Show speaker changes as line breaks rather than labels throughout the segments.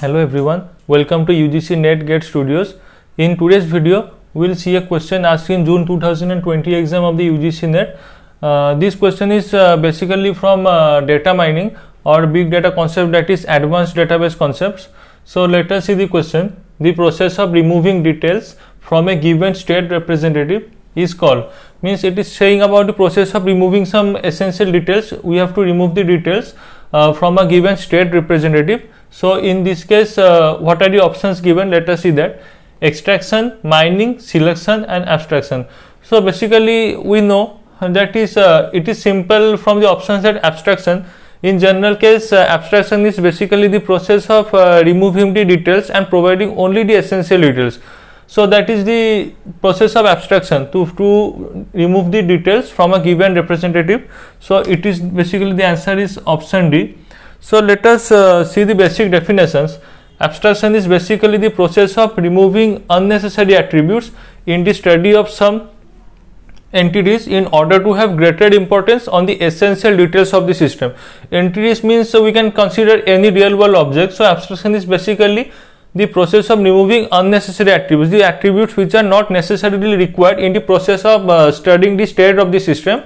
Hello everyone, welcome to UGC NET GATE Studios. In today's video, we will see a question asked in June 2020 exam of the UGC NET. This question is basically from data mining or big data concept, that is advanced database concepts. So let us see the question. The process of removing details from a given state representative is called, means it is saying about the process of removing some essential details. We have to remove the details from a given state representative. So in this case, what are the options given? Let us see that: extraction, mining, selection and abstraction. So basically we know that is it is simple from the options that abstraction. In general case, abstraction is basically the process of removing the details and providing only the essential details. So that is the process of abstraction, to remove the details from a given representative. So it is basically, the answer is option D. So let us see the basic definitions. Abstraction is basically the process of removing unnecessary attributes in the study of some entities in order to have greater importance on the essential details of the system. Entities means we can consider any real world object. So abstraction is basically the process of removing unnecessary attributes, the attributes which are not necessarily required in the process of studying the state of the system.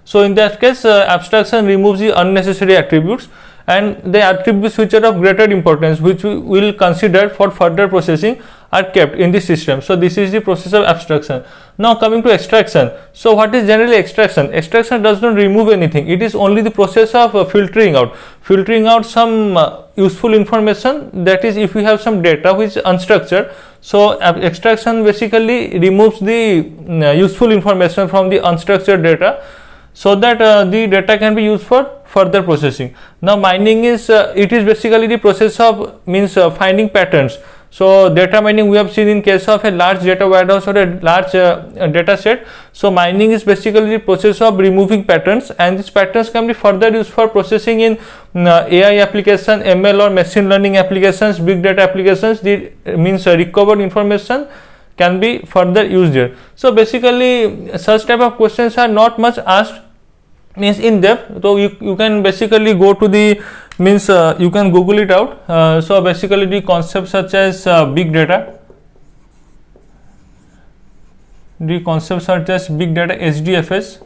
So in that case, abstraction removes the unnecessary attributes, and the attributes which are of greater importance, which we will consider for further processing, are kept in the system. So this is the process of abstraction. Now coming to extraction. So what is generally extraction? Extraction does not remove anything. It is only the process of filtering out some useful information. That is, if we have some data which is unstructured, so extraction basically removes the useful information from the unstructured data, so that the data can be used for further processing. Now mining is it is basically the process of finding patterns. So data mining we have seen in case of a large data warehouse or a large data set. So mining is basically the process of removing patterns, and these patterns can be further used for processing in AI application, ML or machine learning applications, big data applications. The recovered information can be further used there. So basically such type of questions are not much asked in depth. So you can basically go to the you can Google it out. So basically the concepts such as big data, SDFS.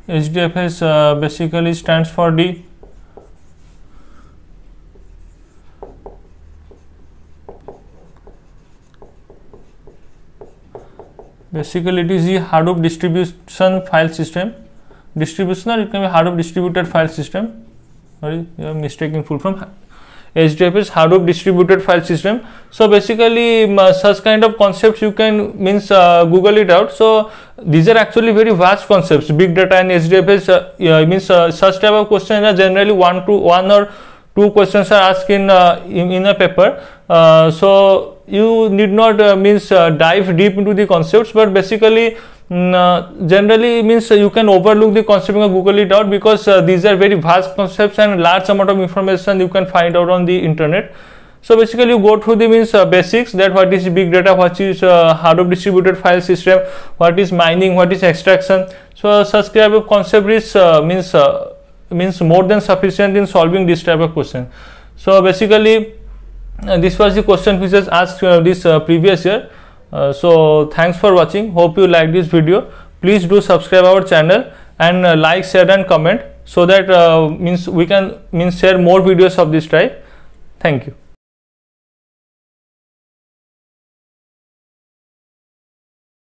SDFS basically stands for the basically it is the Hadoop distribution file system. Distribution, or it can be Hadoop distributed file system. Sorry, you are mistaking full from HDFS is Hadoop distributed file system. So basically such kind of concepts you can Google it out. So these are actually very vast concepts. Big data and HDFS such type of questions are generally one or two questions are asked in a paper. So you need not dive deep into the concepts, but basically generally you can overlook the concept and Google it out, because these are very vast concepts and large amount of information you can find out on the internet. So basically you go through the basics, that what is big data, what is Hadoop distributed file system, what is mining, what is extraction. So such type of concept is more than sufficient in solving this type of question. So basically this was the question which was asked this previous year. So thanks for watching. Hope you like this video. Please do subscribe our channel and like, share and comment, so that we can share more videos of this type. Thank you.